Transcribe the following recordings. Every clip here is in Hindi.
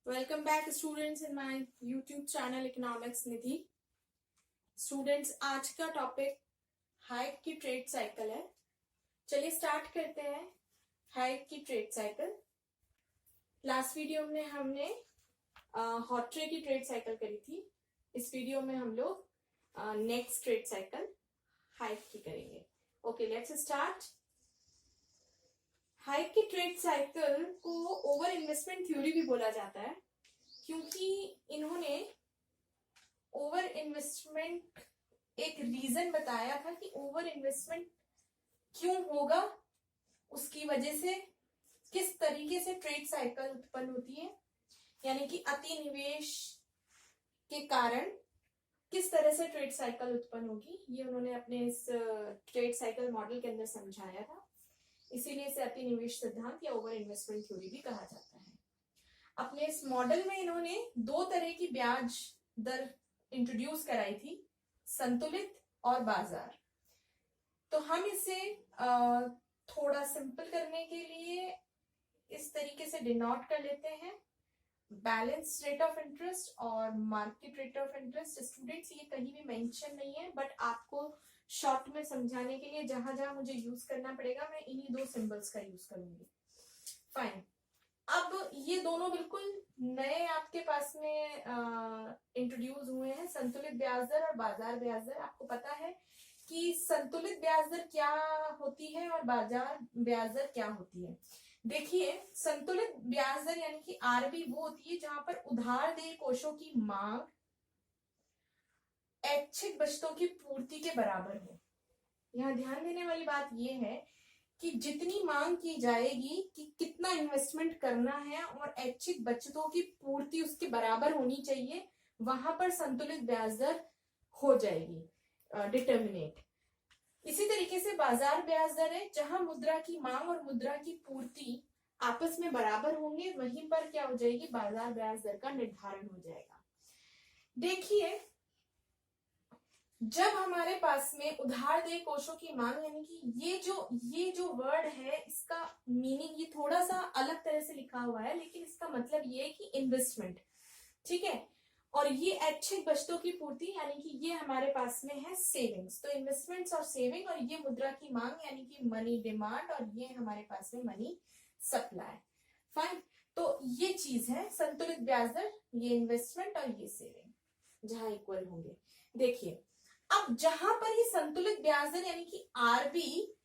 Welcome back students in my YouTube channel economics Nidhi. Students, आज का टॉपिक हाइक की ट्रेड साइकिल है। चलिए स्टार्ट करते हैं हाइक की ट्रेड साइकिल। लास्ट वीडियो में हमने हॉट्रे की ट्रेड साइकिल करी थी। इस वीडियो में हम लोग नेक्स्ट ट्रेड साइकिल हाइक की करेंगे। Okay, let's start. हाइक की ट्रेड साइकिल को ओवर इन्वेस्टमेंट थ्योरी भी बोला जाता है, क्योंकि इन्होंने ओवर इन्वेस्टमेंट एक रीजन बताया था कि ओवर इन्वेस्टमेंट क्यों होगा, उसकी वजह से किस तरीके से ट्रेड साइकिल उत्पन्न होती है, यानी कि अति निवेश के कारण किस तरह से ट्रेड साइकिल उत्पन्न होगी, ये उन्होंने अपने इस ट्रेड साइकिल मॉडल के अंदर समझाया था। इसीलिए इसे अति निवेश सिद्धांत या ओवर इन्वेस्टमेंट थ्योरी भी कहा जाता है। अपने इस मॉडल में इन्होंने दो तरह की ब्याज दर इंट्रोड्यूस कराई थी, संतुलित और बाजार। तो हम इसे थोड़ा सिंपल करने के लिए इस तरीके से डिनोट कर लेते हैं, बैलेंस रेट ऑफ इंटरेस्ट और market rate of interest. Students, ये कहीं भी मेंशन नहीं है, बट आपको शॉर्ट में समझाने के लिए जहां जहां मुझे यूज करना पड़ेगा मैं इन्हीं दो सिंबल्स का यूज करूंगी। फाइन। अब ये दोनों बिल्कुल नए आपके पास में इंट्रोड्यूस हुए हैं, संतुलित ब्याज दर और बाजार ब्याज दर। आपको पता है कि संतुलित ब्याज दर क्या होती है और बाजार ब्याज दर क्या होती है। देखिए, संतुलित ब्याज दर यानी कि आरबी वो होती है जहां पर उधार देय कोषों की मांग ऐच्छिक बचतों की पूर्ति के बराबर हो। यहाँ ध्यान देने वाली बात यह है कि जितनी मांग की जाएगी कि कितना इन्वेस्टमेंट करना है और ऐच्छिक बचतों की पूर्ति उसके बराबर होनी चाहिए, वहां पर संतुलित ब्याज दर हो जाएगी डिटर्मिनेट। इसी तरीके से बाजार ब्याज दर है जहां मुद्रा की मांग और मुद्रा की पूर्ति आपस में बराबर होंगे, वहीं पर क्या हो जाएगी, बाजार ब्याज दर का निर्धारण हो जाएगा। देखिए, जब हमारे पास में उधार देय कोषों की मांग, यानी कि ये जो वर्ड है इसका मीनिंग ये थोड़ा सा अलग तरह से लिखा हुआ है, लेकिन इसका मतलब ये है कि इन्वेस्टमेंट, ठीक है। और ये ऐच्छिक बचतों की पूर्ति यानी कि ये हमारे पास में है सेविंग्स। तो इन्वेस्टमेंट्स और सेविंग, और ये मुद्रा की मांग यानी कि मनी डिमांड, और ये हमारे पास में मनी सप्लाई। फाइन। तो ये चीज है संतुलित ब्याज दर, ये इन्वेस्टमेंट और ये सेविंग जहां इक्वल होंगे। देखिए, अब जहां पर ये संतुलित ब्याज दर यानी कि आरबी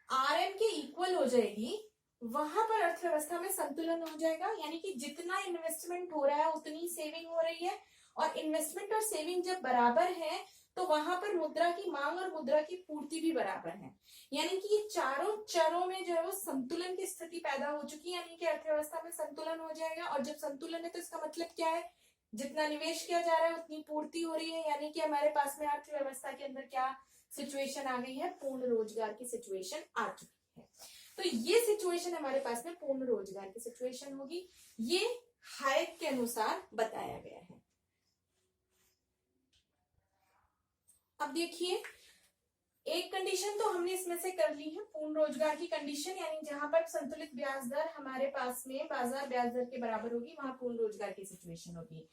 आरएम के इक्वल हो जाएगी, वहां पर अर्थव्यवस्था में संतुलन हो जाएगा, यानी कि जितना इन्वेस्टमेंट हो रहा है उतनी सेविंग हो रही है, और इन्वेस्टमेंट और सेविंग जब बराबर है तो वहां पर मुद्रा की मांग और मुद्रा की पूर्ति भी बराबर है, यानी कि ये चारों चरों में जो है वो संतुलन की स्थिति पैदा हो चुकी है, यानी कि अर्थव्यवस्था में संतुलन हो जाएगा। और जब संतुलन है तो इसका मतलब क्या है, जितना निवेश किया जा रहा है उतनी पूर्ति हो रही है, यानी कि हमारे पास में अर्थव्यवस्था के अंदर क्या सिचुएशन आ गई है, पूर्ण रोजगार की सिचुएशन आ चुकी है। तो ये सिचुएशन हमारे पास में पूर्ण रोजगार की सिचुएशन होगी, ये हाइक के अनुसार बताया गया है। अब देखिए, एक कंडीशन तो हमने इसमें से कर ली है, पूर्ण रोजगार की कंडीशन, यानी जहां पर संतुलित ब्याज दर हमारे पास में बाजार ब्याज दर के बराबर होगी, वहां पूर्ण रोजगार की सिचुएशन होगी।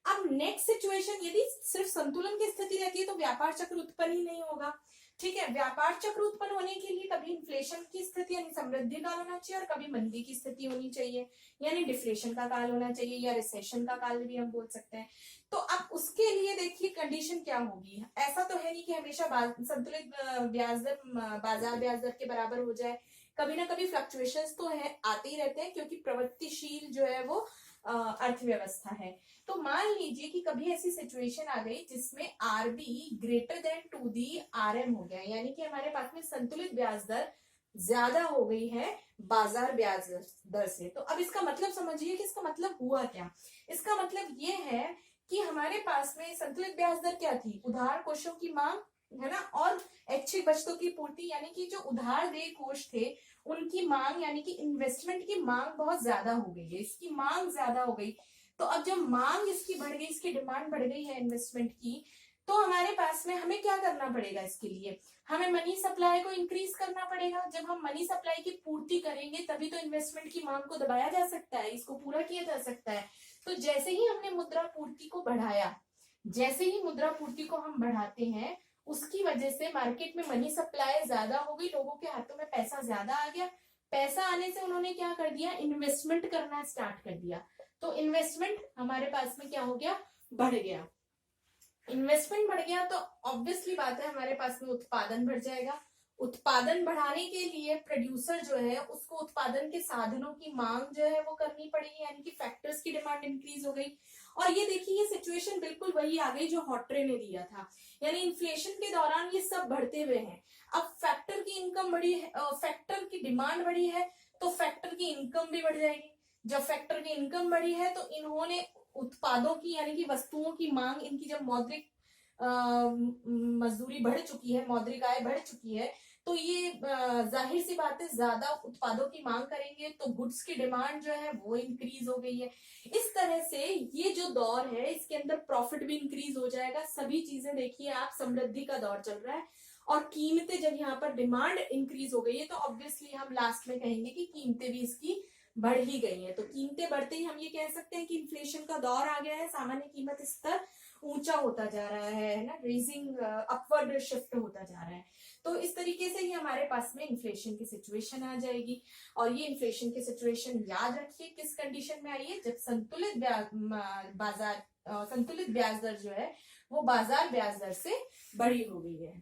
अब नेक्स्ट सिचुएशन, यदि सिर्फ संतुलन की स्थिति रहती है तो व्यापार चक्र उत्पन्न ही नहीं होगा, ठीक है। व्यापार चक्र उत्पन्न होने के लिए कभी इन्फ्लेशन की स्थिति यानी समृद्धि काल होना चाहिए, और कभी मंदी की स्थिति होनी चाहिए, यानी डिफ्लेशन का काल होना चाहिए, या रिसेशन का काल भी हम बोल सकते हैं। तो अब उसके लिए देखिए कंडीशन क्या होगी। ऐसा तो है नहीं कि हमेशा संतुलित ब्याज दर बाजार ब्याज दर के बराबर हो जाए, कभी ना कभी फ्लक्चुएशंस तो है, आते ही रहते हैं, क्योंकि प्रवृत्तिशील जो है वो अर्थव्यवस्था है। तो मान लीजिए कि कभी ऐसी सिचुएशन आ गई जिसमें RB greater than to the RM हो गया, यानी कि हमारे पास में संतुलित ब्याज दर ज्यादा हो गई है बाजार ब्याज दर से। तो अब इसका मतलब समझिए कि इसका मतलब हुआ क्या। इसका मतलब ये है कि हमारे पास में संतुलित ब्याज दर क्या थी, उधार कोषों की मांग, है ना, और ऐच्छिक बचतों की पूर्ति, यानी कि जो उधार देय कोष थे उनकी मांग, यानी कि इन्वेस्टमेंट की मांग बहुत ज्यादा हो गई है, इसकी मांग ज्यादा हो गई। तो अब जब मांग इसकी बढ़ गई, इसकी डिमांड बढ़ गई है इन्वेस्टमेंट की, तो हमारे पास में हमें क्या करना पड़ेगा, इसके लिए हमें मनी सप्लाई को इंक्रीज करना पड़ेगा। जब हम मनी सप्लाई की पूर्ति करेंगे तभी तो इन्वेस्टमेंट की मांग को दबाया जा सकता है, इसको पूरा किया जा सकता है। तो जैसे ही हमने मुद्रा पूर्ति को बढ़ाया, जैसे ही मुद्रा पूर्ति को हम बढ़ाते हैं, उसकी वजह से मार्केट में मनी सप्लाई ज्यादा हो गई, लोगों के हाथों में पैसा ज्यादा आ गया। पैसा आने से उन्होंने क्या कर दिया, इन्वेस्टमेंट करना स्टार्ट कर दिया। तो इन्वेस्टमेंट हमारे पास में क्या हो गया, बढ़ गया। इन्वेस्टमेंट बढ़ गया तो ऑब्वियसली बात है हमारे पास में उत्पादन बढ़ जाएगा। उत्पादन बढ़ाने के लिए प्रोड्यूसर जो है उसको उत्पादन के साधनों की मांग जो है वो करनी पड़ेगी, यानी कि फैक्टर्स की डिमांड इंक्रीज हो गई। और ये देखिए, ये सिचुएशन बिल्कुल वही आ गई जो हॉटरे ने दिया था, यानी इन्फ्लेशन के दौरान ये सब बढ़ते हुए हैं। अब फैक्टर की इनकम बढ़ी है, फैक्टर की डिमांड बढ़ी है तो फैक्टर की इनकम भी बढ़ जाएगी। जब फैक्टर की इनकम बढ़ी है तो इन्होंने उत्पादों की यानी कि वस्तुओं की मांग, इनकी जब मौद्रिक मजदूरी बढ़ चुकी है, मौद्रिक आय बढ़ चुकी है, तो ये जाहिर सी बात है ज्यादा उत्पादों की मांग करेंगे तो गुड्स की डिमांड जो है वो इंक्रीज हो गई है। इस तरह से ये जो दौर है इसके अंदर प्रॉफिट भी इंक्रीज हो जाएगा। सभी चीजें देखिए आप, समृद्धि का दौर चल रहा है और कीमतें, जब यहाँ पर डिमांड इंक्रीज हो गई है तो ऑब्वियसली हम लास्ट में कहेंगे कि कीमतें भी इसकी बढ़ ही गई है। तो कीमतें बढ़ते ही हम ये कह सकते हैं कि इन्फ्लेशन का दौर आ गया है, सामान्य कीमत स्तर ऊंचा होता जा रहा है ना, रेजिंग अपवर्ड शिफ्ट होता जा रहा है। तो इस तरीके से ही हमारे पास में इन्फ्लेशन की सिचुएशन आ जाएगी। और ये इन्फ्लेशन की सिचुएशन याद रखिए किस कंडीशन में आई है, जब संतुलित बाजार संतुलित ब्याज दर जो है वो बाजार ब्याज दर से बड़ी हो गई है,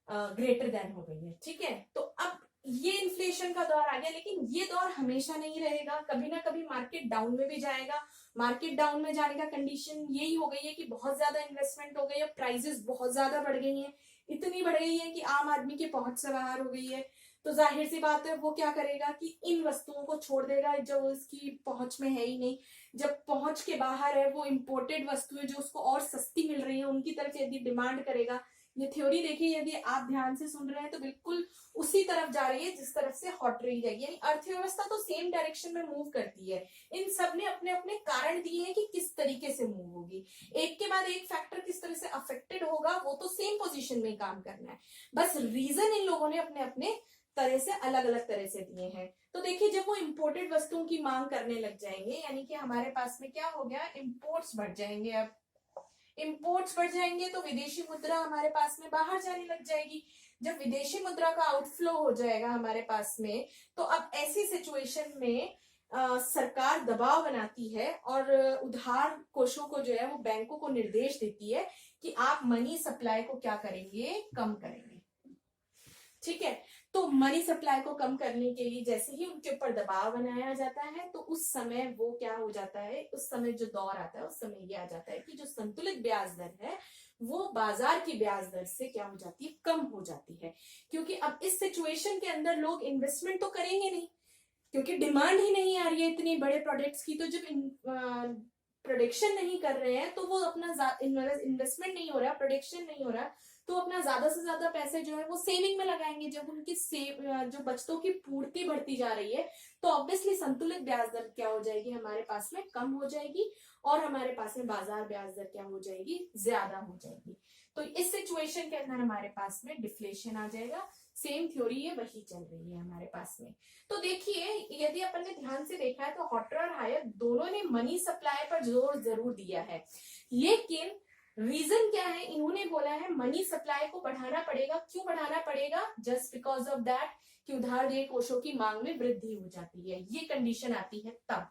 ग्रेटर देन हो गई है। ठीक है, तो अब ये इन्फ्लेशन का दौर आ गया, लेकिन ये दौर हमेशा नहीं रहेगा, कभी ना कभी मार्केट डाउन में भी जाएगा। मार्केट डाउन में जाने का कंडीशन यही हो गई है कि बहुत ज्यादा इन्वेस्टमेंट हो गई है, प्राइसेस बहुत ज्यादा बढ़ गई हैं, इतनी बढ़ गई है कि आम आदमी के पहुंच से बाहर हो गई है। तो जाहिर सी बात है वो क्या करेगा कि इन वस्तुओं को छोड़ देगा जो उसकी पहुंच में है ही नहीं। जब पहुंच के बाहर है वो इम्पोर्टेड वस्तुएं जो उसको और सस्ती मिल रही है उनकी तरफ यदि डिमांड करेगा। ये थ्योरी देखिए, यदि आप ध्यान से सुन रहे हैं तो बिल्कुल उसी तरफ जा रही है जिस तरफ से हॉट रही जाएगी, यानी अर्थव्यवस्था तो सेम डायरेक्शन में मूव करती है। इन सब ने अपने अपने कारण दिए हैं कि किस तरीके से मूव होगी, एक के बाद एक फैक्टर किस तरह से अफेक्टेड होगा, वो तो सेम पोजीशन में काम करना है, बस रीजन इन लोगों ने अपने अपने तरह से अलग अलग तरह से दिए हैं। तो देखिए, जब वो इंपोर्टेड वस्तुओं की मांग करने लग जाएंगे, यानी कि हमारे पास में क्या हो गया, इंपोर्ट्स बढ़ जाएंगे। अब इंपोर्ट्स बढ़ जाएंगे तो विदेशी मुद्रा हमारे पास में बाहर जाने लग जाएगी। जब विदेशी मुद्रा का आउटफ्लो हो जाएगा हमारे पास में, तो अब ऐसी सिचुएशन में सरकार दबाव बनाती है और उधार कोषों को जो है वो बैंकों को निर्देश देती है कि आप मनी सप्लाई को क्या करेंगे, कम करेंगे। ठीक है, तो मनी सप्लाई को कम करने के लिए जैसे ही उनके ऊपर दबाव बनाया जाता है तो उस समय वो क्या हो जाता है, उस समय जो दौर आता है उस समय ये आ जाता है कि जो संतुलित ब्याज दर है वो बाजार की ब्याज दर से क्या हो जाती है, कम हो जाती है। क्योंकि अब इस सिचुएशन के अंदर लोग इन्वेस्टमेंट तो करेंगे नहीं, क्योंकि डिमांड ही नहीं आ रही है इतनी बड़े प्रोडक्ट्स की। तो जब प्रोडक्शन नहीं कर रहे हैं तो वो अपना इन्वेस्टमेंट नहीं हो रहा, प्रोडक्शन नहीं हो रहा, तो अपना ज्यादा से ज्यादा पैसे जो है वो सेविंग में लगाएंगे। जब उनकी जो बचतों की पूर्ति बढ़ती जा रही है तो ऑब्वियसली संतुलित ब्याज दर क्या हो जाएगी, हमारे पास में कम हो जाएगी और हमारे पास में बाजार ब्याज दर क्या हो जाएगी, ज्यादा हो जाएगी। तो इस सिचुएशन के अंदर हमारे पास में डिफ्लेशन आ जाएगा। सेम थ्योरी है वही चल रही है हमारे पास में। तो देखिए, यदि अपन ने ध्यान से देखा है तो हॉटर और हायर दोनों ने मनी सप्लाई पर जोर जरूर दिया है, लेकिन रीजन क्या है, इन्होंने बोला है मनी सप्लाई को बढ़ाना पड़ेगा। क्यों बढ़ाना पड़ेगा, जस्ट बिकॉज ऑफ दैट कि उधार देय कोषों की मांग में वृद्धि हो जाती है, ये कंडीशन आती है तब।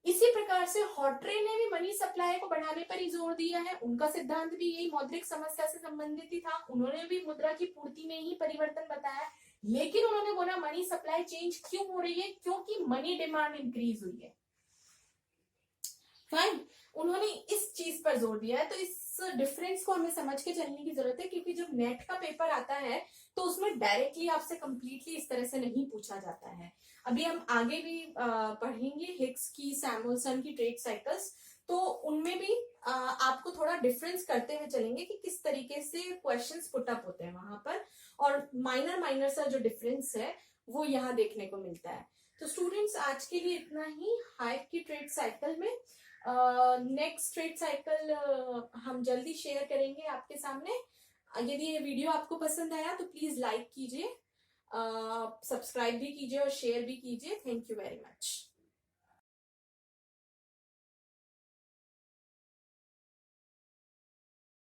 इसी प्रकार से हॉटरे ने भी मनी सप्लाई को बढ़ाने पर ही जोर दिया है, उनका सिद्धांत भी यही मौद्रिक समस्या से संबंधित ही था। उन्होंने भी मुद्रा की पूर्ति में ही परिवर्तन बताया, लेकिन उन्होंने बोला मनी सप्लाई चेंज क्यों हो रही है, क्योंकि मनी डिमांड इंक्रीज हुई है। फाइन, उन्होंने इस चीज पर जोर दिया है। तो इस डिफरेंस को हमें समझ के चलने की जरूरत है, क्योंकि जब नेट का पेपर आता है तो उसमें डायरेक्टली आपसे कंप्लीटली इस तरह से नहीं पूछा जाता है। अभी हम आगे भी पढ़ेंगे हिग्स की, सैमुअलसन की ट्रेड साइकिल्स, तो उनमें भी आपको थोड़ा डिफरेंस करते हुए चलेंगे कि किस तरीके से क्वेश्चंस पुट अप होते हैं वहां पर, और माइनर सा जो डिफरेंस है वो यहाँ देखने को मिलता है। तो स्टूडेंट्स आज के लिए इतना ही हाइप की ट्रेड साइकिल में। नेक्स्ट ट्रेड साइकिल हम जल्दी शेयर करेंगे आपके सामने। यदि ये वीडियो आपको पसंद आया तो प्लीज लाइक कीजिए, सब्सक्राइब भी कीजिए और शेयर भी कीजिए। Thank you very much.